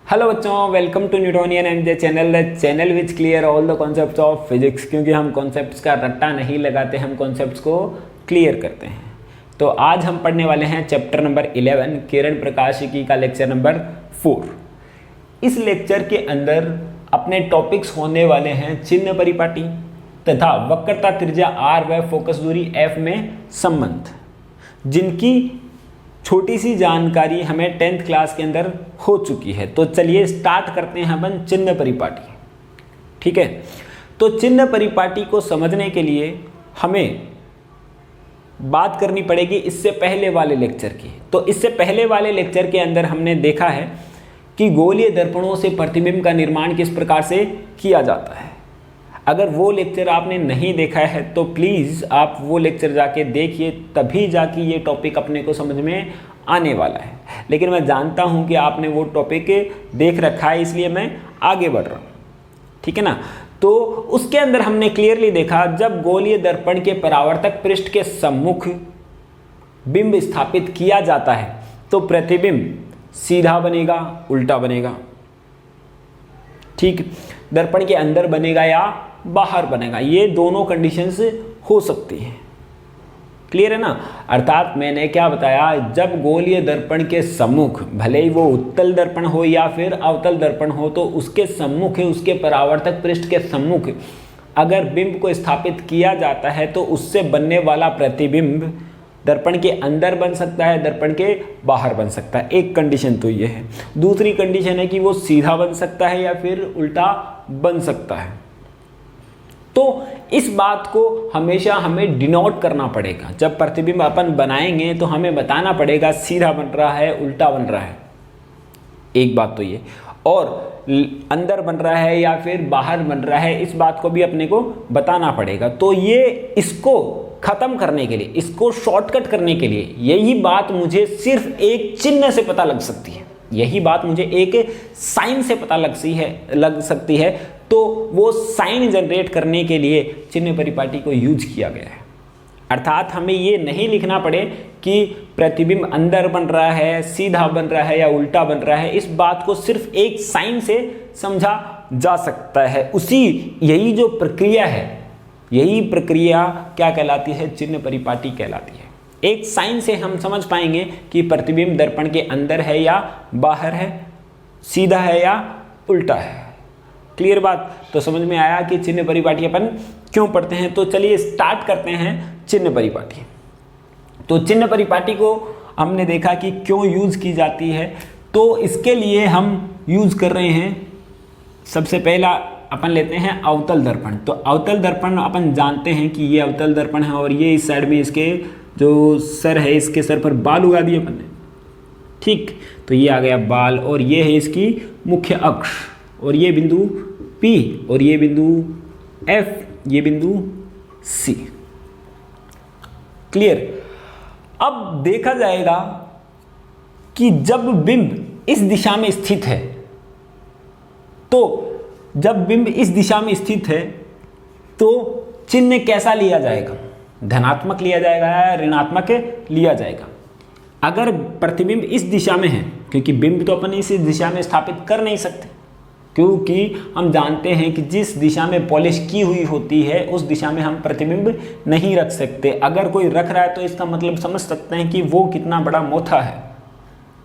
Hello बच्चों, welcome to Newtonian and the channel which clear all the concepts of physics. क्योंकि हम concepts का रट्टा नहीं लगाते, हम कॉन्सेप्ट्स को क्लियर करते हैं। तो आज हम पढ़ने वाले हैं चैप्टर नंबर 11 किरण प्रकाशिकी का लेक्चर नंबर 4। इस लेक्चर के अंदर अपने टॉपिक्स होने वाले हैं चिन्ह परिपाटी तथा वक्रता त्रिज्या r व फोकस दूरी f में संबंध, जिनकी छोटी सी जानकारी हमें 10th क्लास के अंदर हो चुकी है। तो चलिए स्टार्ट करते हैं अपन चिन्ह परिपाटी। ठीक है, तो चिन्ह परिपाटी को समझने के लिए हमें बात करनी पड़ेगी इससे पहले वाले लेक्चर की। तो इससे पहले वाले लेक्चर के अंदर हमने देखा है कि गोलीय दर्पणों से प्रतिबिंब का निर्माण किस प्रकार से किया जाता है। अगर वो लेक्चर आपने नहीं देखा है तो प्लीज़ आप वो लेक्चर जाके देखिए, तभी जाके ये टॉपिक अपने को समझ में आने वाला है। लेकिन मैं जानता हूँ कि आपने वो टॉपिक देख रखा है, इसलिए मैं आगे बढ़ रहा हूँ। ठीक है ना। तो उसके अंदर हमने क्लियरली देखा, जब गोलीय दर्पण के परावर्तक पृष्ठ के सम्मुख बिंब स्थापित किया जाता है तो प्रतिबिंब सीधा बनेगा, उल्टा बनेगा। ठीक, दर्पण के अंदर बनेगा या बाहर बनेगा, ये दोनों कंडीशंस हो सकती हैं। क्लियर है ना। अर्थात मैंने क्या बताया, जब गोलीय दर्पण के सम्मुख, भले ही वो उत्तल दर्पण हो या फिर अवतल दर्पण हो, तो उसके सम्मुख, उसके परावर्तक पृष्ठ के सम्मुख अगर बिंब को स्थापित किया जाता है तो उससे बनने वाला प्रतिबिंब दर्पण के अंदर बन सकता है, दर्पण के बाहर बन सकता है। एक कंडीशन तो ये है। दूसरी कंडीशन है कि वो सीधा बन सकता है या फिर उल्टा बन सकता है। तो इस बात को हमेशा हमें डिनोट करना पड़ेगा। जब प्रतिबिंब अपन बनाएंगे तो हमें बताना पड़ेगा सीधा बन रहा है, उल्टा बन रहा है। एक बात तो ये, और अंदर बन रहा है या फिर बाहर बन रहा है, इस बात को भी अपने को बताना पड़ेगा। तो ये इसको खत्म करने के लिए, इसको शॉर्टकट करने के लिए, यही बात मुझे सिर्फ एक चिन्ह से पता लग सकती है, यही बात मुझे एक साइन से पता लग सकती है। तो वो साइन जनरेट करने के लिए चिन्ह परिपाटी को यूज किया गया है। अर्थात हमें ये नहीं लिखना पड़े कि प्रतिबिंब अंदर बन रहा है, सीधा बन रहा है या उल्टा बन रहा है। इस बात को सिर्फ एक साइन से समझा जा सकता है। यही जो प्रक्रिया है, यही प्रक्रिया क्या कहलाती है, चिन्ह परिपाटी कहलाती है। एक साइन से हम समझ पाएंगे कि प्रतिबिंब दर्पण के अंदर है या बाहर है, सीधा है या उल्टा है। क्लियर बात। तो समझ में आया कि चिन्ह परिपाटी अपन क्यों पढ़ते हैं। तो चलिए स्टार्ट करते हैं चिन्ह परिपाटी। तो चिन्ह परिपाटी को हमने देखा कि क्यों यूज की जाती है। तो इसके लिए हम यूज कर रहे हैं, सबसे पहला अपन लेते हैं अवतल दर्पण। तो अवतल दर्पण अपन जानते हैं कि ये अवतल दर्पण है और ये इस साइड में इसके जो सर है, इसके सर पर बाल उगा दिए अपन ने। ठीक, तो ये आ गया बाल, और ये है इसकी मुख्य अक्ष, और ये बिंदु P, और ये बिंदु F, ये बिंदु C। क्लियर। अब देखा जाएगा कि जब बिंब इस दिशा में स्थित है, तो जब बिंब इस दिशा में स्थित है तो चिन्ह कैसा लिया जाएगा, धनात्मक लिया जाएगा या ऋणात्मक लिया जाएगा। अगर प्रतिबिंब इस दिशा में है, क्योंकि बिंब तो अपन इस दिशा में स्थापित कर नहीं सकते, क्योंकि हम जानते हैं कि जिस दिशा में पॉलिश की हुई होती है उस दिशा में हम प्रतिबिंब नहीं रख सकते। अगर कोई रख रहा है तो इसका मतलब समझ सकते हैं कि वो कितना बड़ा मोथा है।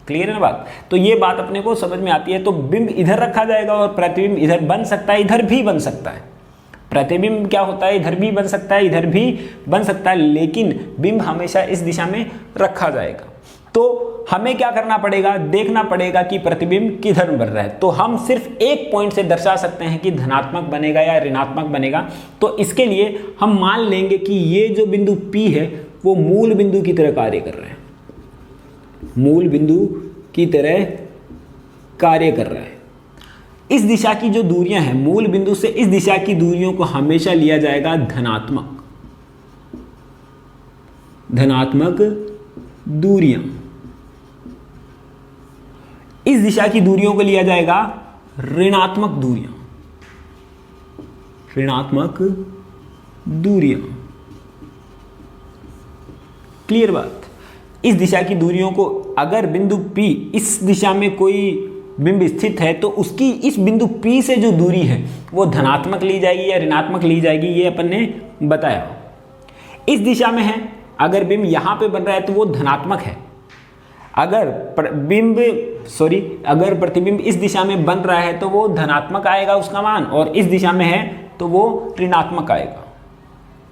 क्लियर है ना बात। तो ये बात अपने को समझ में आती है। तो बिंब इधर रखा जाएगा और प्रतिबिंब इधर बन सकता है, इधर भी बन सकता है। प्रतिबिंब क्या होता है, इधर भी बन सकता है, इधर भी बन सकता है, लेकिन बिंब हमेशा इस दिशा में रखा जाएगा। तो हमें क्या करना पड़ेगा, देखना पड़ेगा कि प्रतिबिंब किधर बन रहा है। तो हम सिर्फ एक पॉइंट से दर्शा सकते हैं कि धनात्मक बनेगा या ऋणात्मक बनेगा। तो इसके लिए हम मान लेंगे कि ये जो बिंदु P है वो मूल बिंदु की तरह कार्य कर रहा है, मूल बिंदु की तरह कार्य कर रहा है। इस दिशा की जो दूरियां हैं, मूल बिंदु से इस दिशा की दूरियों को हमेशा लिया जाएगा धनात्मक, धनात्मक दूरियां। इस दिशा की दूरियों को लिया जाएगा ऋणात्मक दूरियां, ऋणात्मक दूरियां। क्लियर बात। इस दिशा की दूरियों को, अगर बिंदु P इस दिशा में कोई बिंब स्थित है तो उसकी इस बिंदु P से जो दूरी है वो धनात्मक ली जाएगी या ऋणात्मक ली जाएगी, ये अपन ने बताया। इस दिशा में है, अगर बिंब यहाँ पे बन रहा है तो वो धनात्मक है। अगर अगर प्रतिबिंब इस दिशा में बन रहा है तो वो धनात्मक आएगा उसका मान, और इस दिशा में है तो वो ऋणात्मक आएगा।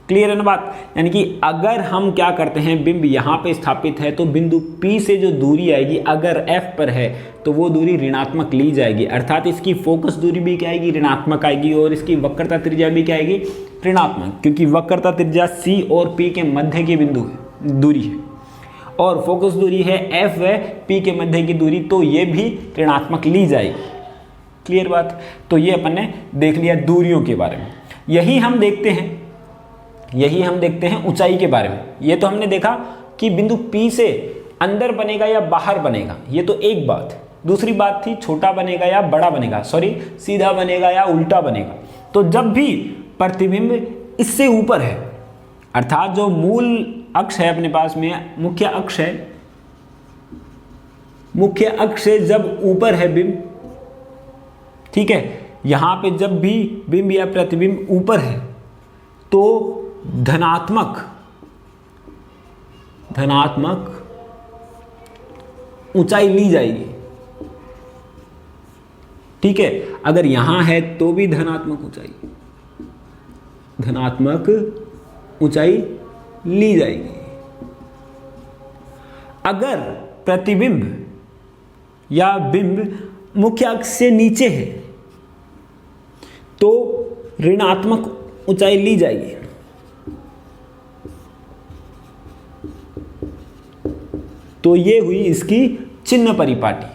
क्लियर है ना बात? यानी कि अगर हम क्या करते हैं, बिंब यहाँ पे स्थापित है तो बिंदु P से जो दूरी आएगी अगर F पर है तो वो दूरी ऋणात्मक ली जाएगी, अर्थात इसकी फोकस दूरी भी क्या आएगी, ऋणात्मक आएगी, और इसकी वक्रता त्रिज्या भी क्या आएगी, ऋणात्मक, क्योंकि वक्रता त्रिज्या C और P के मध्य की बिंदु है, दूरी है, और फोकस दूरी है F व P के मध्य की दूरी, तो ये भी ऋणात्मक ली जाएगी। क्लियर बात? तो ये अपन ने देख लिया दूरियों के बारे में। यही हम देखते हैं ऊंचाई के बारे में। ये तो हमने देखा कि बिंदु P से अंदर बनेगा या बाहर बनेगा, ये तो एक बात। दूसरी बात थी छोटा बनेगा या बड़ा बनेगा, सीधा बनेगा या उल्टा बनेगा। तो जब भी प्रतिबिंब इससे ऊपर है, अर्थात जो मूल अक्ष है अपने पास में, मुख्य अक्ष से जब ऊपर है बिंब, ठीक है, यहां पे जब भी बिंब या प्रतिबिंब ऊपर है तो धनात्मक ऊंचाई ली जाएगी। ठीक है, अगर यहां है तो भी धनात्मक ऊंचाई ली जाएगी। अगर प्रतिबिंब या बिंब मुख्य अक्ष से नीचे है तो ऋणात्मक ऊंचाई ली जाएगी। तो ये हुई इसकी चिन्ह परिपाटी।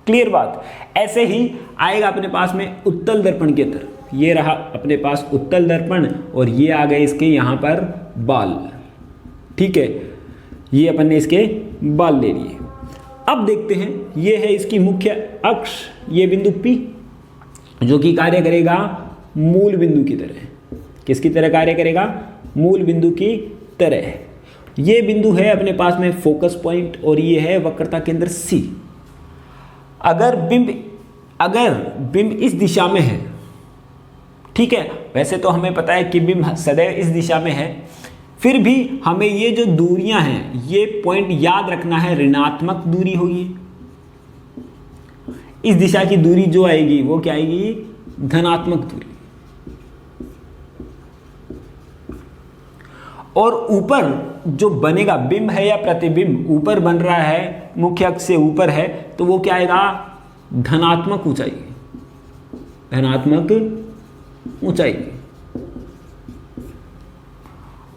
क्लियर बात? ऐसे ही आएगा अपने पास में उत्तल दर्पण के तरफ। ये रहा अपने पास उत्तल दर्पण और ये आ गए इसके यहाँ पर बाल। ठीक है, ये अपन ने इसके बाल ले लिए। अब देखते हैं, ये है इसकी मुख्य अक्ष, ये बिंदु P जो कि कार्य करेगा मूल बिंदु की तरह। किसकी तरह कार्य करेगा? मूल बिंदु की तरह। ये बिंदु है अपने पास में फोकस पॉइंट और ये है वक्रता केंद्र C। अगर बिंब इस दिशा में है, ठीक है, वैसे तो हमें पता है कि बिंब सदैव इस दिशा में है, फिर भी हमें ये जो दूरियां हैं ये पॉइंट याद रखना है, ऋणात्मक दूरी होगी। इस दिशा की दूरी जो आएगी वो क्या आएगी? धनात्मक दूरी। और ऊपर जो बनेगा बिंब है या प्रतिबिंब ऊपर बन रहा है, मुख्य अक्ष से ऊपर है, तो वो क्या आएगा? धनात्मक ऊंचाई।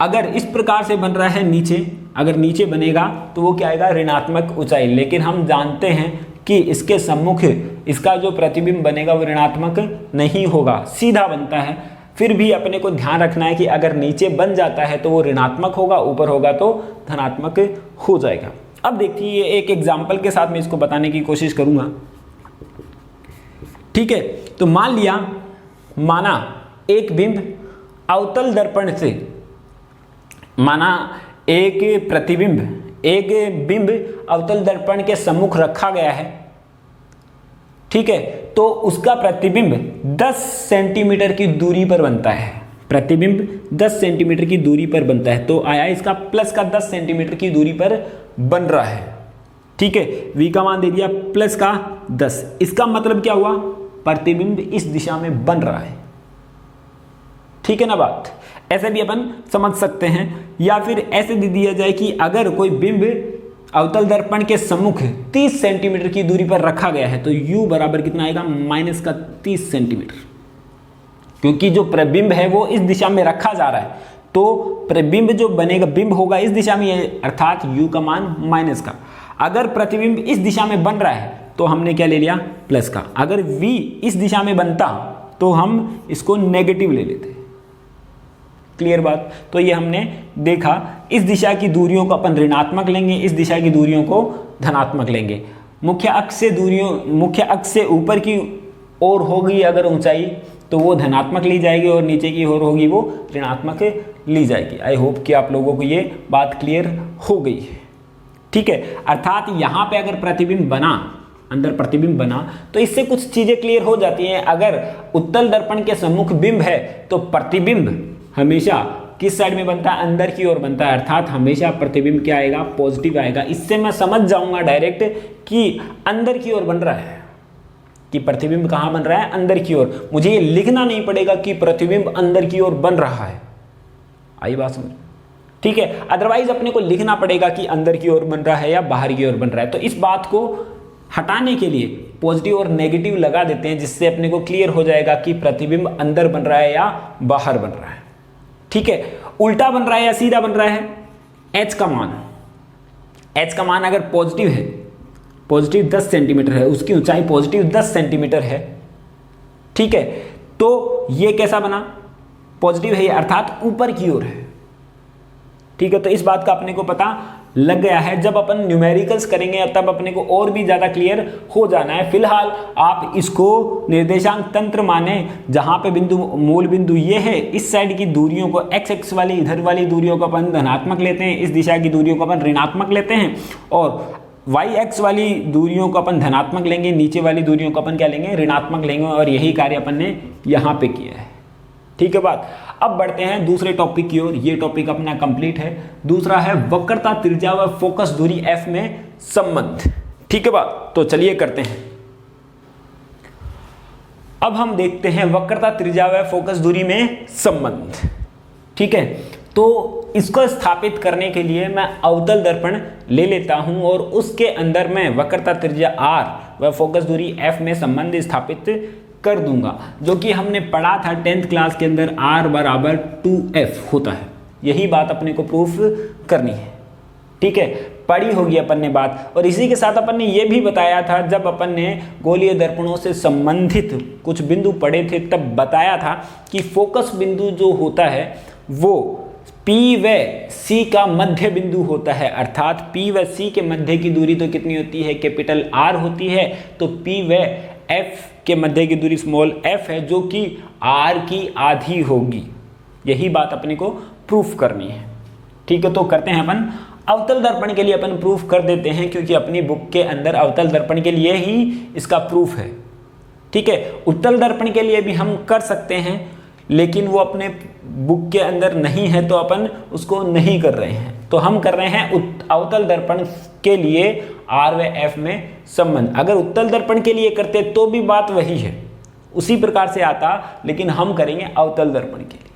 अगर इस प्रकार से बन रहा है नीचे, अगर नीचे बनेगा तो वो क्या आएगा? ऋणात्मक ऊंचाई। लेकिन हम जानते हैं कि इसके सम्मुख इसका जो प्रतिबिंब बनेगा वो ऋणात्मक नहीं होगा, सीधा बनता है। फिर भी अपने को ध्यान रखना है कि अगर नीचे बन जाता है तो वो ऋणात्मक होगा, ऊपर होगा तो धनात्मक हो जाएगा। अब देखिए, एक एग्जाम्पल के साथ मैं इसको बताने की कोशिश करूंगा। ठीक है, तो माना एक बिंब अवतल दर्पण से, एक बिंब अवतल दर्पण के सम्मुख रखा गया है, ठीक है, तो उसका प्रतिबिंब 10 सेंटीमीटर की दूरी पर बनता है। प्रतिबिंब 10 सेंटीमीटर की दूरी पर बनता है, तो आया इसका प्लस का 10 सेंटीमीटर की दूरी पर बन रहा है। ठीक है, v का मान दे दिया प्लस का 10। इसका मतलब क्या हुआ? प्रतिबिंब इस दिशा में बन रहा है। ठीक है ना बात? ऐसे भी अपन समझ सकते हैं, या फिर ऐसे दे दिया जाए कि अगर कोई बिंब अवतल दर्पण के सम्मुख 30 सेंटीमीटर की दूरी पर रखा गया है तो u बराबर कितना आएगा? माइनस का 30 सेंटीमीटर, क्योंकि जो प्रतिबिंब है वो इस दिशा में रखा जा रहा है, तो प्रतिबिंब जो बनेगा, बिंब होगा इस दिशा में, अर्थात u का मान माइनस का। अगर प्रतिबिंब इस दिशा में बन रहा है तो हमने क्या ले लिया? प्लस का। अगर v इस दिशा में बनता तो हम इसको नेगेटिव ले लेते। क्लियर बात? तो ये हमने देखा, इस दिशा की दूरियों को अपन ऋणात्मक लेंगे, इस दिशा की दूरियों को धनात्मक लेंगे। मुख्य अक्ष से ऊपर की ओर होगी अगर ऊंचाई तो वो धनात्मक ली जाएगी, और नीचे की ओर होगी वो ऋणात्मक ली जाएगी। आई होप कि आप लोगों को ये बात क्लियर हो गई है। ठीक है, अर्थात यहाँ पे अगर प्रतिबिंब बना अंदर प्रतिबिंब बना, तो इससे कुछ चीजें क्लियर हो जाती हैं। अगर उत्तल दर्पण के सम्मुख बिंब है तो प्रतिबिंब हमेशा किस साइड में बनता है, अंदर की ओर बनता है, अर्थात हमेशा प्रतिबिंब क्या आएगा, पॉजिटिव आएगा। इससे मैं समझ जाऊंगा डायरेक्ट कि अंदर की ओर बन रहा है, कि प्रतिबिंब कहाँ बन रहा है, अंदर की ओर। मुझे ये लिखना नहीं पड़ेगा कि प्रतिबिंब अंदर की ओर बन रहा है। आई बात समझ, ठीक है। अदरवाइज अपने को लिखना पड़ेगा कि अंदर की ओर बन रहा है या बाहर की ओर बन रहा है। तो इस बात को हटाने के लिए पॉजिटिव और नेगेटिव लगा देते हैं, जिससे अपने को क्लियर हो जाएगा कि प्रतिबिंब अंदर बन रहा है या बाहर बन रहा है। ठीक है, उल्टा बन रहा है या सीधा बन रहा है, एच का मान अगर पॉजिटिव है, पॉजिटिव 10 सेंटीमीटर है, उसकी ऊंचाई पॉजिटिव 10 सेंटीमीटर है, ठीक है, तो ये कैसा बना, पॉजिटिव है, अर्थात ऊपर की ओर है। ठीक है, तो इस बात का अपने को पता लग गया है। जब अपन न्यूमेरिकल्स करेंगे तब अपने को और भी ज्यादा क्लियर हो जाना है। फिलहाल आप इसको निर्देशांक तंत्र माने, जहां पे बिंदु मूल बिंदु ये है, इस साइड की दूरियों को एक्स एक्स वाली, इधर वाली दूरियों को अपन धनात्मक लेते हैं, इस दिशा की दूरियों को अपन ऋणात्मक लेते हैं, और वाई एक्स वाली दूरियों को अपन धनात्मक लेंगे, नीचे वाली दूरियों को अपन क्या लेंगे, ऋणात्मक लेंगे। और यही कार्य अपन ने यहाँ पे किया है। ठीक है बात। अब बढ़ते हैं दूसरे टॉपिक की ओर। ये टॉपिक अपना कंप्लीट है। दूसरा है वक्रता, त्रिज्या व फोकस दूरी एफ में संबंध। ठीक है बात, तो चलिए करते हैं। अब हम देखते हैं वक्रता, त्रिज्या व फोकस दूरी में संबंध। ठीक है, तो इसको स्थापित करने के लिए मैं अवतल दर्पण ले लेता हूं और उसके अंदर मैं वक्रता, त्रिज्या r व फोकस दूरी f में संबंध स्थापित कर दूंगा, जो कि हमने पढ़ा था 10th क्लास के अंदर, r बराबर 2f होता है। यही बात अपने को प्रूफ करनी है। ठीक है, पढ़ी होगी अपन ने बात। और इसी के साथ अपन ने ये भी बताया था, जब अपन ने गोलीय दर्पणों से संबंधित कुछ बिंदु पढ़े थे, तब बताया था कि फोकस बिंदु जो होता है वो P व C का मध्य बिंदु होता है, अर्थात P व C के मध्य की दूरी तो कितनी होती है, कैपिटल R होती है। तो P व F के मध्य की दूरी स्मॉल f है, जो कि R की आधी होगी। यही बात अपने को प्रूफ करनी है। ठीक है, तो करते हैं अपन अवतल दर्पण के लिए अपन प्रूफ कर देते हैं, क्योंकि अपनी बुक के अंदर अवतल दर्पण के लिए ही इसका प्रूफ है। ठीक है, उत्तल दर्पण के लिए भी हम कर सकते हैं, लेकिन वो अपने बुक के अंदर नहीं है, तो अपन उसको नहीं कर रहे हैं। तो हम कर रहे हैं अवतल दर्पण के लिए R व F में संबंध। अगर उत्तल दर्पण के लिए करते तो भी बात वही है, उसी प्रकार से आता, लेकिन हम करेंगे अवतल दर्पण के लिए।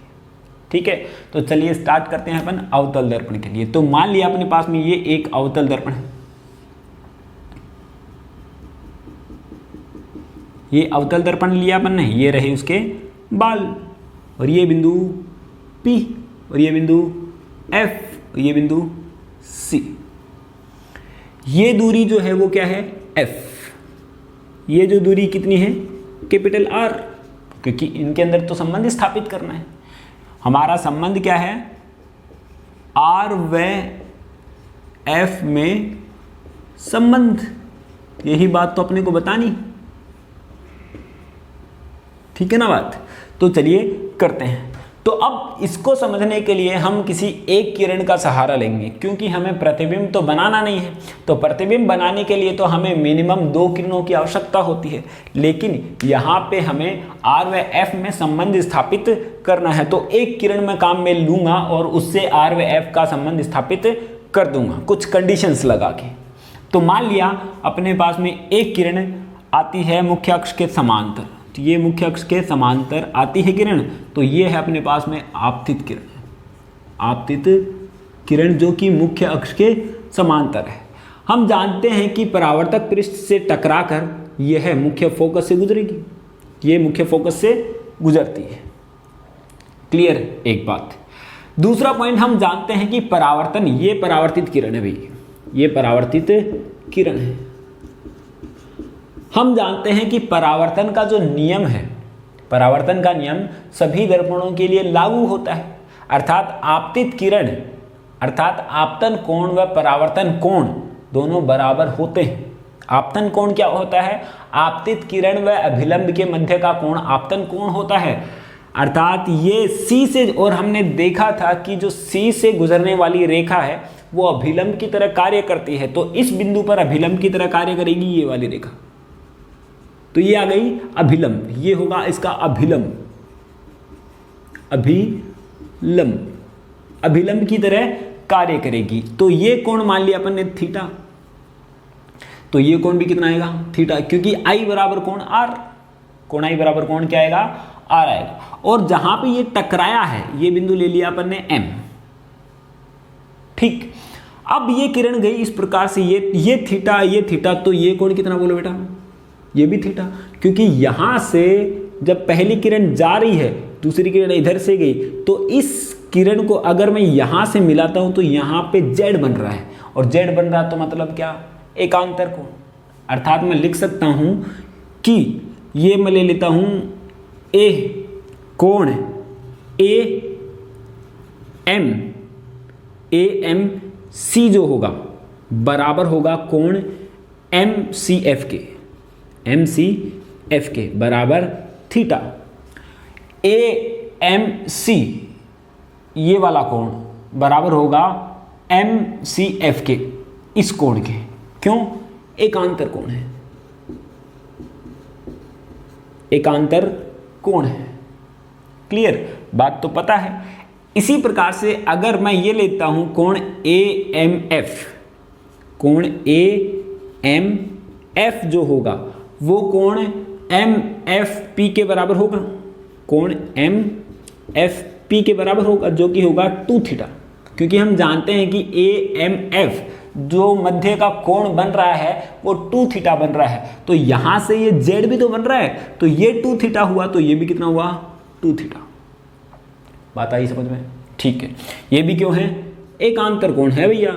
ठीक है, तो चलिए स्टार्ट करते हैं अपन अवतल दर्पण के लिए। तो मान लिया अपने पास में ये एक अवतल दर्पण है, ये अवतल दर्पण लिया अपन ने, ये रहे उसके बाल, और ये बिंदु P, और ये बिंदु F, और ये बिंदु C। ये दूरी जो है वो क्या है, F। ये जो दूरी कितनी है, कैपिटल R, क्योंकि इनके अंदर तो संबंध स्थापित करना है। हमारा संबंध क्या है, R व F में संबंध। यही बात तो अपने को बतानी। ठीक है ना बात। तो चलिए करते हैं। तो अब इसको समझने के लिए हम किसी एक किरण का सहारा लेंगे, क्योंकि हमें प्रतिबिंब तो बनाना नहीं है। तो प्रतिबिंब बनाने के लिए तो हमें मिनिमम 2 किरणों की आवश्यकता होती है, लेकिन यहाँ पे हमें R व F में संबंध स्थापित करना है। तो एक किरण मैं काम में लूंगा और उससे R व F का संबंध स्थापित कर दूंगा कुछ कंडीशंस लगा के। तो मान लिया अपने पास में एक किरण आती है मुख्य अक्ष के समांतर, तो ये मुख्य अक्ष के समांतर आती है किरण, तो ये है अपने पास में आपतित किरण, आपतित किरण जो कि मुख्य अक्ष के समांतर है। हम जानते हैं कि परावर्तक पृष्ठ से टकराकर यह मुख्य फोकस से गुजरेगी, ये मुख्य फोकस से गुजरती है। क्लियर एक बात। दूसरा पॉइंट, हम जानते हैं कि परावर्तन, ये परावर्तित किरण है भाई, ये परावर्तित किरण है। हम जानते हैं कि परावर्तन का जो नियम है, परावर्तन का नियम सभी दर्पणों के लिए लागू होता है, अर्थात आपतित किरण, अर्थात आपतन कोण व परावर्तन कोण दोनों बराबर होते हैं। आपतन कोण क्या होता है, आपतित किरण व अभिलंब के मध्य का कोण आपतन कोण होता है, अर्थात ये C से, और हमने देखा था कि जो C से गुजरने वाली रेखा है वो अभिलंब की तरह कार्य करती है, तो इस बिंदु पर अभिलंब की तरह कार्य करेगी ये वाली रेखा। तो ये आ गई अभिलंब, ये होगा इसका अभिलंब, अभिलंब की तरह कार्य करेगी। तो ये कोण मान लिया अपन ने थीटा, तो ये कोण भी कितना आएगा थीटा, क्योंकि आई बराबर कोण आर, कोण आई बराबर कोण क्या आएगा आर आएगा। और जहां पे ये टकराया है ये बिंदु ले लिया अपन ने एम, ठीक। अब ये किरण गई इस प्रकार से, ये थीटा, तो ये कोण कितना बोलो बेटा, ये भी थीटा, क्योंकि यहां से जब पहली किरण जा रही है दूसरी किरण इधर से गई, तो इस किरण को अगर मैं यहां से मिलाता हूं तो यहां पे जेड बन रहा है, और जेड बन रहा है तो मतलब क्या, एकांतर कोण। अर्थात मैं लिख सकता हूं कि ये मैं ले लेता हूं ए कोण ए एम सी जो होगा बराबर होगा कोण एम सी एफ के बराबर थीटा। ए एम सी ये वाला कोण बराबर होगा एम सी एफ के इस कोण के, क्यों, एकांतर कोण है, एकांतर कोण है। क्लियर, बात तो पता है। इसी प्रकार से अगर मैं ये लेता हूं कोण ए एम एफ, कोण ए एम एफ जो होगा वो कोण एम एफ पी के बराबर होगा, कोण एम एफ पी के बराबर होगा, जो कि होगा 2 थीटा, क्योंकि हम जानते हैं कि ए एम एफ जो मध्य का कोण बन रहा है वो 2 थीटा बन रहा है, तो यहां से ये जेड भी तो बन रहा है, तो ये 2 थीटा हुआ, तो ये भी कितना हुआ 2 थीटा। बात आई समझ में, ठीक है। ये भी क्यों है, एकांतर कोण है भैया,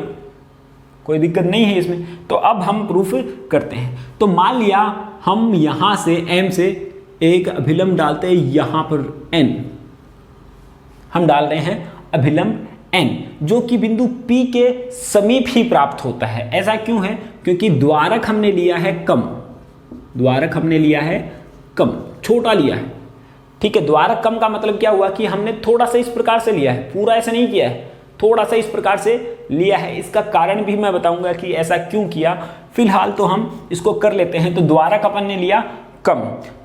कोई दिक्कत नहीं है इसमें। तो अब हम प्रूफ करते हैं। तो मान लिया हम यहां से एम से एक अभिलंब डालते हैं, यहां पर एन हम डाल रहे हैं अभिलंब n, जो कि बिंदु P के समीप ही प्राप्त होता है। ऐसा क्यों है, क्योंकि द्वारक हमने लिया है कम, द्वारक हमने लिया है कम, छोटा लिया है, ठीक है। द्वारक कम का मतलब क्या हुआ कि हमने थोड़ा सा इस प्रकार से लिया है, पूरा ऐसा नहीं किया है, थोड़ा सा इस प्रकार से लिया है। इसका कारण भी मैं बताऊंगा कि ऐसा क्यों किया, फिलहाल तो हम इसको कर लेते हैं। तो द्वारक अपन ने लिया कम,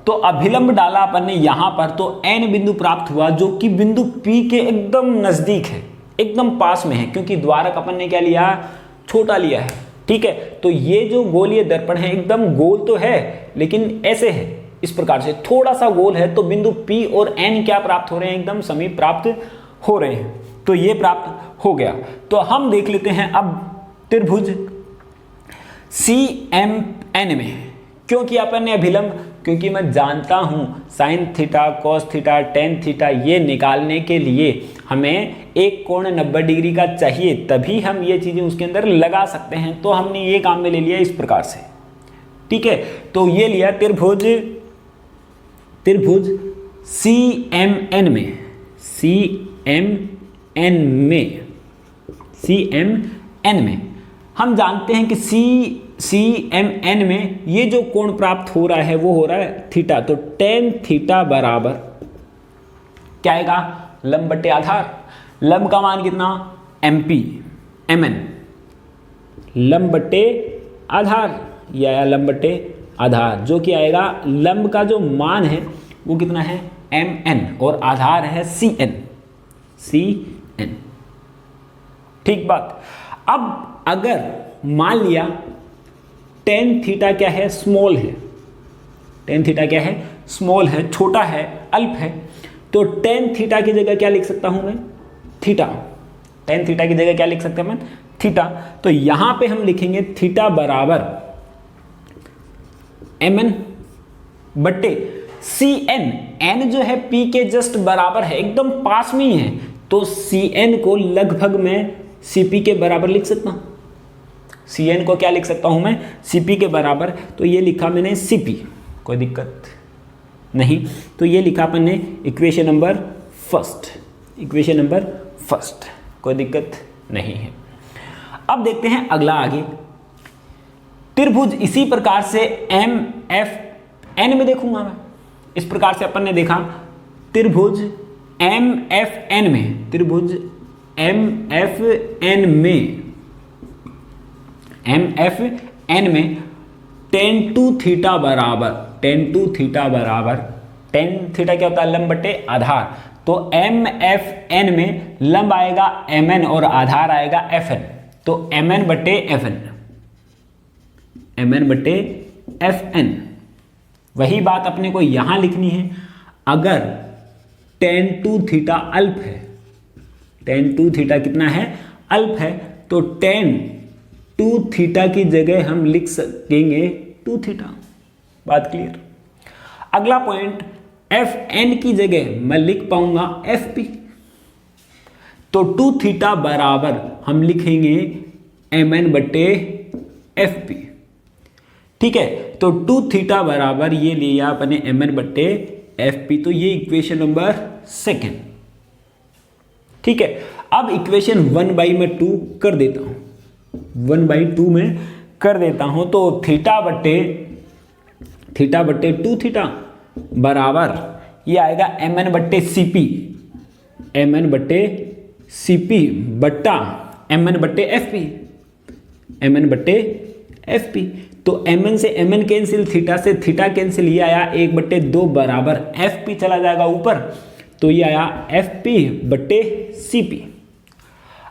तो अभिलंब डाला अपन ने यहां पर, तो n बिंदु प्राप्त हुआ जो कि बिंदु P के एकदम नजदीक है, एकदम पास में है, क्योंकि द्वारक अपन ने क्या लिया, छोटा लिया है, ठीक है। तो ये जो गोलीय दर्पण है एकदम गोल तो है लेकिन ऐसे है, इस प्रकार से थोड़ा सा गोल है, तो बिंदु P और n क्या प्राप्त हो रहे हैं, एकदम समीप प्राप्त हो रहे हैं। तो ये प्राप्त हो गया। तो हम देख लेते हैं अब त्रिभुज CMN में क्यों किया अपन ने अभिलंब, क्योंकि मैं जानता हूं sine theta, cos theta, tan theta ये निकालने के लिए हमें एक कोण 90 डिग्री का चाहिए, तभी हम ये चीजें उसके अंदर लगा सकते हैं। तो हमने ये काम में ले लिया इस प्रकार से, ठीक है। तो ये लिया त्रिभुज CMN में, CMN में हम जानते हैं कि CMN में ये जो कोण प्राप्त हो रहा है वो हो रहा है थीटा। तो टेन थीटा बराबर क्या आएगा, लंब बटे आधार। लंब का मान कितना, MN, लंब बटे आधार, या लंब बटे आधार, जो कि आएगा लंब का जो मान है वो कितना है MN और आधार है CN, ठीक बात। अब अगर मान लिया टेन थीटा क्या है, स्मॉल है, टेन थीटा क्या है, स्मॉल है, छोटा है, अल्प है, तो टेन थीटा की जगह क्या लिख सकता हूं मैं, थीटा। टेन थीटा की जगह क्या लिख सकते हैं मैं, थीटा। तो यहां पे हम लिखेंगे थीटा बराबर MN बटे CN, N जो है P के जस्ट बराबर है, एकदम पास में ही है, तो CN को लगभग मैं CP के बराबर लिख सकता हूं। CN को क्या लिख सकता हूं मैं, CP के बराबर। तो ये लिखा मैंने CP, कोई दिक्कत नहीं। तो ये लिखा अपन ने इक्वेशन नंबर फर्स्ट, कोई दिक्कत नहीं है। अब देखते हैं अगला आगे, त्रिभुज इसी प्रकार से MFN में देखूंगा मैं। इस प्रकार से अपन ने देखा त्रिभुज MFN में, त्रिभुज MFN में एम एफ एन में टेन टू थीटा बराबर टेन थीटा क्या होता है, लंब बटे आधार। तो एम एफ एन में लंब आएगा एम एन और आधार आएगा एफ एन, तो एम एन बटे एफ एन, एम एन बटे एफ एन। वही बात अपने को यहां लिखनी है। अगर टेन टू थीटा अल्प है, टेन टू थीटा कितना है, अल्प है, तो टेन टू थीटा की जगह हम लिख सकेंगे टू थीटा। बात क्लियर। अगला पॉइंट, एफ एन की जगह मैं लिख पाऊंगा एफ पी, तो टू थीटा बराबर हम लिखेंगे एम एन बटे एफ पी। ठीक है, तो टू थीटा बराबर ये लिया अपने एम एन बटे एफ पी, तो ये इक्वेशन नंबर सेकेंड। ठीक है, अब इक्वेशन 1/2 में कर देता हूं, 1/2 में कर देता हूं, तो थीटा बटे टू थीटा बराबर ये आएगा एम एन बट्टे सी पी, एम एन बट्टे सी पी बट्टा एम एन बट्टे एफ पी, एम एन बट्टे एफ पी। तो एम एन से एम एन कैंसिल, थीटा से थीटा कैंसिल, ये आया 1/2 बराबर एफ पी चला जाएगा ऊपर, तो ये आया एफ पी बट्टे सी पी।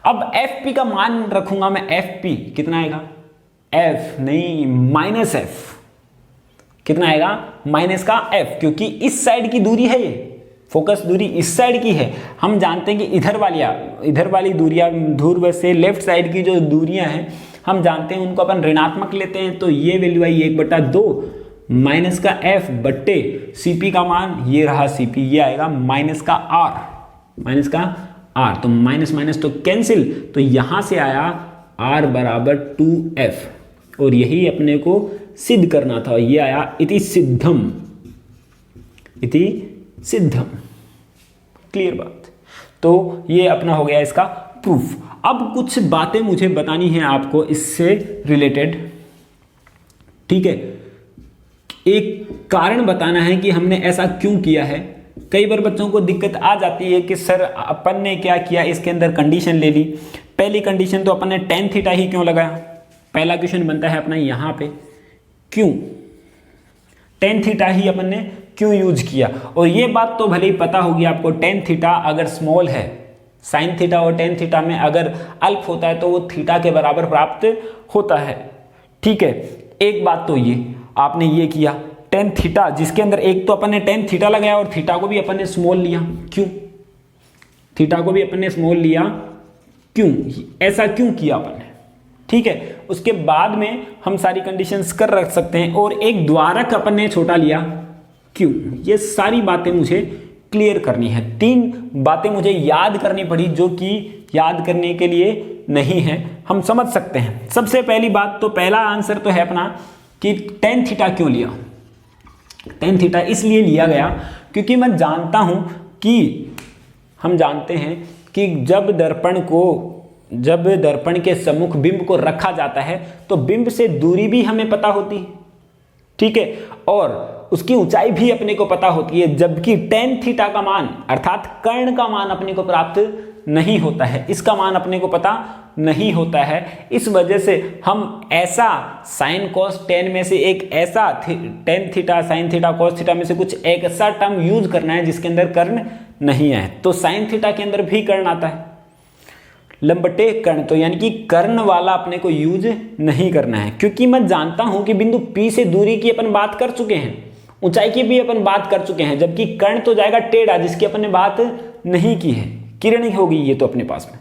अब एफ पी का मान रखूंगा मैं, एफ पी कितना आएगा, एफ नहीं माइनस एफ, कितना आएगा, माइनस का एफ, क्योंकि इस साइड की दूरी है, ये फोकस दूरी इस साइड की है। हम जानते हैं कि इधर वाली दूरियां, ध्रुव से लेफ्ट साइड की जो दूरियां हैं हम जानते हैं उनको अपन ऋणात्मक लेते हैं, तो ये वैल्यू आई 1/2 माइनस का एफ बट्टे सीपी का मान, ये रहा सीपी, ये आएगा माइनस का आर, माइनस का आर, तो माइनस माइनस तो कैंसिल, तो यहां से आया आर बराबर 2f, और यही अपने को सिद्ध करना था, ये आया इति सिद्धम, इति सिद्धम। क्लियर बात। तो ये अपना हो गया इसका प्रूफ। अब कुछ बातें मुझे बतानी है आपको इससे रिलेटेड। ठीक है, एक कारण बताना है कि हमने ऐसा क्यों किया है। कई बार बच्चों को दिक्कत आ जाती है कि सर अपन ने क्या किया, इसके अंदर कंडीशन ले ली, पहली कंडीशन तो अपन ने टेन थीटा ही क्यों लगाया। पहला क्वेश्चन बनता है अपना यहाँ पे, क्यों टेन थीटा ही अपन ने क्यों यूज किया। और ये बात तो भले ही पता होगी आपको, टेन थीटा अगर स्मॉल है, साइन थीटा और टेन थीटा में अगर अल्प होता है तो वो थीटा के बराबर प्राप्त होता है। ठीक है, एक बात तो ये आपने ये किया, टेन थीटा जिसके अंदर एक तो अपन ने टेन थीटा लगाया और थीटा को भी अपन ने स्मॉल लिया, क्यों, थीटा को भी अपन ने स्मॉल लिया, क्यों, ऐसा क्यों किया अपन ने। ठीक है, उसके बाद में हम सारी कंडीशंस कर रख सकते हैं, और एक द्वारक अपन ने छोटा लिया, क्यों। ये सारी बातें मुझे क्लियर करनी है। 3 बातें मुझे याद करनी पड़ी जो कि याद करने के लिए नहीं है, हम समझ सकते हैं। सबसे पहली बात तो पहला आंसर तो है अपना कि टेन थीटा क्यों लिया। टेन थीटा इसलिए लिया गया क्योंकि मैं जानता हूं कि हम जानते हैं कि जब दर्पण के सम्मुख बिंब को रखा जाता है तो बिंब से दूरी भी हमें पता होती है। ठीक है, और उसकी ऊंचाई भी अपने को पता होती है, जबकि टेन थीटा का मान अर्थात कर्ण का मान अपने को प्राप्त नहीं होता है, इसका मान अपने को पता नहीं होता है। इस वजह से हम ऐसा साइन कॉस टेन में से एक ऐसा tan theta sine theta cos theta में से कुछ एक ऐसा टर्म यूज करना है जिसके अंदर कर्ण नहीं है। तो साइन थीटा के अंदर भी कर्ण आता है, लंबटे कर्ण, तो यानी कि कर्ण वाला अपने को यूज नहीं करना है, क्योंकि मैं जानता हूं कि बिंदु P से दूरी की अपन बात कर चुके हैं, ऊंचाई की भी अपन बात कर चुके हैं, जबकि कर्ण तो जाएगा टेढ़ा जिसकी अपन ने बात नहीं की है, किरण ही होगी ये तो अपने पास में।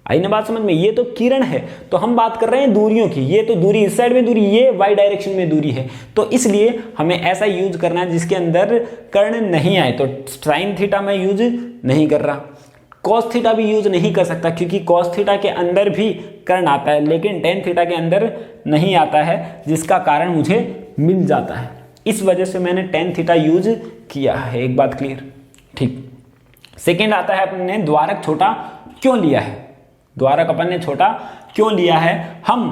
आई ना बात समझ में, ये तो किरण है, तो हम बात कर रहे हैं दूरियों की, ये तो दूरी इस साइड में दूरी, ये वाई डायरेक्शन में दूरी है, तो इसलिए हमें ऐसा यूज करना है जिसके अंदर कर्ण नहीं आए। तो साइन थीटा में यूज नहीं कर रहा, कॉस थीटा भी यूज नहीं कर सकता क्योंकि कॉस थीटा के अंदर भी कर्ण आता है लेकिन टेन थीटा के अंदर नहीं आता है, जिसका कारण मुझे मिल जाता है। इस वजह से मैंने टेन थीटा यूज किया है, एक बात क्लियर। ठीक, सेकेंड आता है अपने द्वारक छोटा क्यों लिया है, द्वारक अपन ने छोटा क्यों लिया है, हम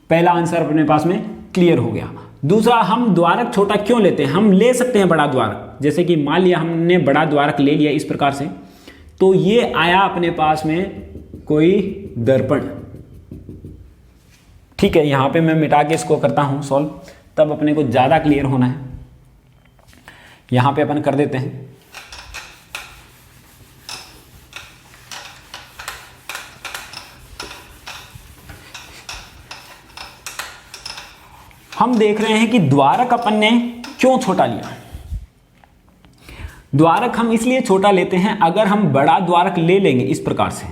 पहला आंसर अपने पास में क्लियर हो गया। दूसरा, हम द्वारक छोटा क्यों लेते हैं, हम ले सकते हैं बड़ा द्वारक, जैसे कि मान लिया हमने बड़ा द्वारक ले लिया इस प्रकार से, तो ये आया अपने पास में कोई दर्पण, ठीक है, यहाँ पे मैं मिटा के इसको करता हूँ सॉल्व, तब अपने को ज़्यादा क्लियर होना है। यहाँ पे अपन कर देते हैं, हम देख रहे हैं कि द्वारक अपन ने क्यों छोटा लिया। द्वारक हम इसलिए छोटा लेते हैं, अगर हम बड़ा द्वारक ले लेंगे इस प्रकार से,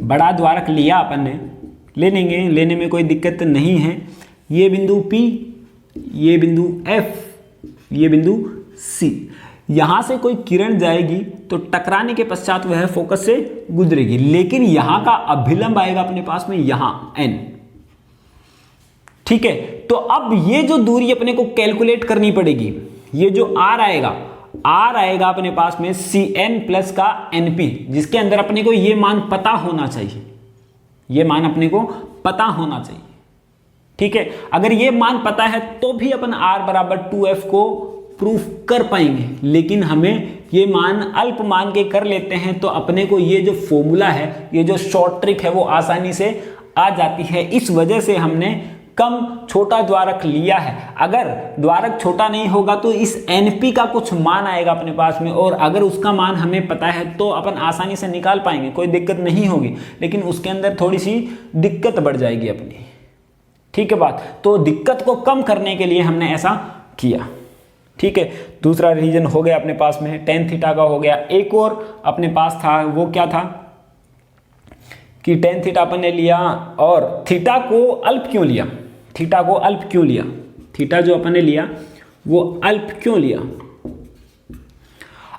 बड़ा द्वारक लिया अपन ने, ले लेंगे, लेने में कोई दिक्कत नहीं है। ये बिंदु P, ये बिंदु F, ये बिंदु C, यहां से कोई किरण जाएगी तो टकराने के पश्चात वह फोकस से गुजरेगी, लेकिन यहां का अभिलंब आएगा अपने पास में यहां n। ठीक है, तो अब ये जो दूरी अपने को कैलकुलेट करनी पड़ेगी, ये जो r आएगा अपने पास में Cn प्लस का Np, जिसके अंदर अपने को ये मान पता होना चाहिए, ये मान अपने को पता होना चाहिए। ठीक है, अगर ये मान पता है तो भी अपन r बराबर 2f को प्रूफ कर पाएंगे, लेकिन हमें ये मान अल्प मान के कर लेते हैं तो अपने को ये जो फॉर्मूला है, ये जो शॉर्ट ट्रिक है वो आसानी से आ जाती है। इस वजह से हमने कम छोटा द्वारक लिया है। अगर द्वारक छोटा नहीं होगा तो इस NP का कुछ मान आएगा अपने पास में, और अगर उसका मान हमें पता है तो अपन आसानी से निकाल पाएंगे, कोई दिक्कत नहीं होगी, लेकिन उसके अंदर थोड़ी सी दिक्कत बढ़ जाएगी अपनी। ठीक है बात, तो दिक्कत को कम करने के लिए हमने ऐसा किया। ठीक है, दूसरा रीजन हो गया अपने पास में, tan थीटा का हो गया। एक और अपने पास था, वो क्या था कि tan थीटा अपन ने लिया, और थीटा को अल्प क्यों लिया, थीटा को अल्प क्यों लिया, थीटा जो अपन ने लिया वो अल्प क्यों लिया।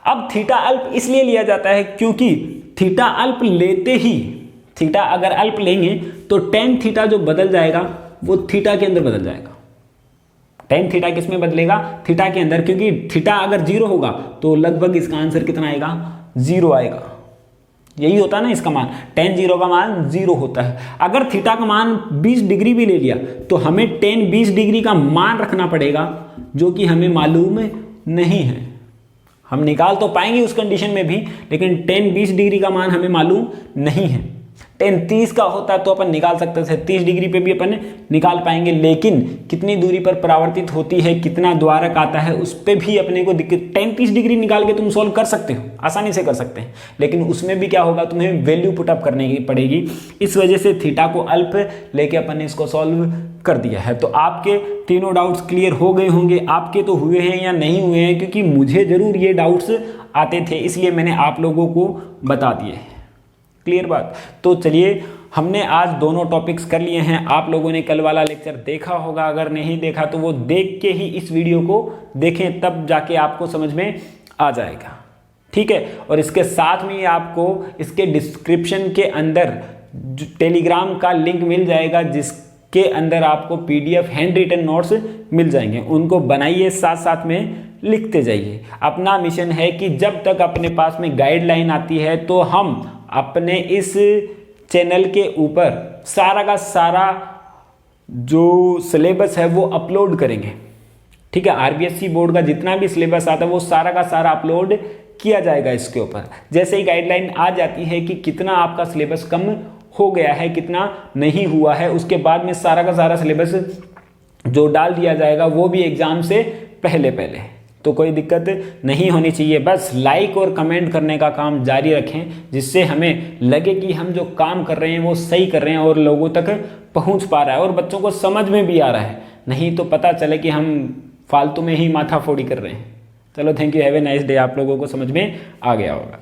अब थीटा अल्प इसलिए लिया जाता है क्योंकि थीटा अल्प लेते ही, थीटा अगर अल्प लेंगे तो tan थीटा जो बदल जाएगा वो थीटा के अंदर बदल जाएगा। tan थीटा किस में बदलेगा, थीटा के अंदर, क्योंकि थीटा अगर 0 होगा तो लगभग इसका आंसर कितना आएगा, 0 आएगा। यही होता है ना इसका मान, tan 0 का मान 0 होता है। अगर थीटा का मान 20 डिग्री भी ले लिया तो हमें tan 20 डिग्री का मान रखना पड़ेगा, जो कि हमें मालूम नहीं है। हम निकाल तो पाएंगे उस कंडीशन में भी, लेकिन tan 20 डिग्री का मान हमें मालूम नहीं है। tan 30 का होता तो अपन निकाल सकते थे, 30 डिग्री पे भी अपन निकाल पाएंगे, लेकिन कितनी दूरी पर परावर्तित होती है, कितना द्वारक आता है, उस पर भी अपने को दिक्कत। tan 30 डिग्री निकाल के तुम सॉल्व कर सकते हो, आसानी से कर सकते हैं, लेकिन उसमें भी क्या होगा, तुम्हें वैल्यू पुटअप करने की पड़ेगी। इस वजह से थीटा को अल्प लेके अपन ने इसको सॉल्व कर दिया है। तो आपके तीनों डाउट्स क्लियर हो गए होंगे, आपके तो हुए हैं या नहीं हुए हैं, क्योंकि मुझे जरूर ये डाउट्स आते थे, इसलिए मैंने आप लोगों को बता दिए। क्लियर बात। तो चलिए, हमने आज दोनों टॉपिक्स कर लिए हैं। आप लोगों ने कल वाला लेक्चर देखा होगा, अगर नहीं देखा तो वो देख के ही इस वीडियो को देखें, तब जाके आपको समझ में आ जाएगा। ठीक है, और इसके साथ में आपको इसके डिस्क्रिप्शन के अंदर टेलीग्राम का लिंक मिल जाएगा, जिसके अंदर आपको PDF हैंड रिटन नोट्स मिल जाएंगे। उनको बनाइए, साथ साथ में लिखते जाइए। अपना मिशन है कि जब तक अपने पास में गाइडलाइन आती है तो हम अपने इस चैनल के ऊपर सारा का सारा जो सिलेबस है वो अपलोड करेंगे। ठीक है, RBSC बोर्ड का जितना भी सिलेबस आता है वो सारा का सारा अपलोड किया जाएगा इसके ऊपर। जैसे ही गाइडलाइन आ जाती है कि कितना आपका सिलेबस कम हो गया है, कितना नहीं हुआ है, उसके बाद में सारा का सारा सिलेबस जो डाल दिया जाएगा वो भी एग्जाम से पहले। तो कोई दिक्कत नहीं होनी चाहिए। बस लाइक और कमेंट करने का काम जारी रखें, जिससे हमें लगे कि हम जो काम कर रहे हैं वो सही कर रहे हैं और लोगों तक पहुंच पा रहा है और बच्चों को समझ में भी आ रहा है। नहीं तो पता चले कि हम फालतू में ही माथाफोड़ी कर रहे हैं। चलो, thank you, have a nice day. आप लोगों को समझ में आ गया होगा।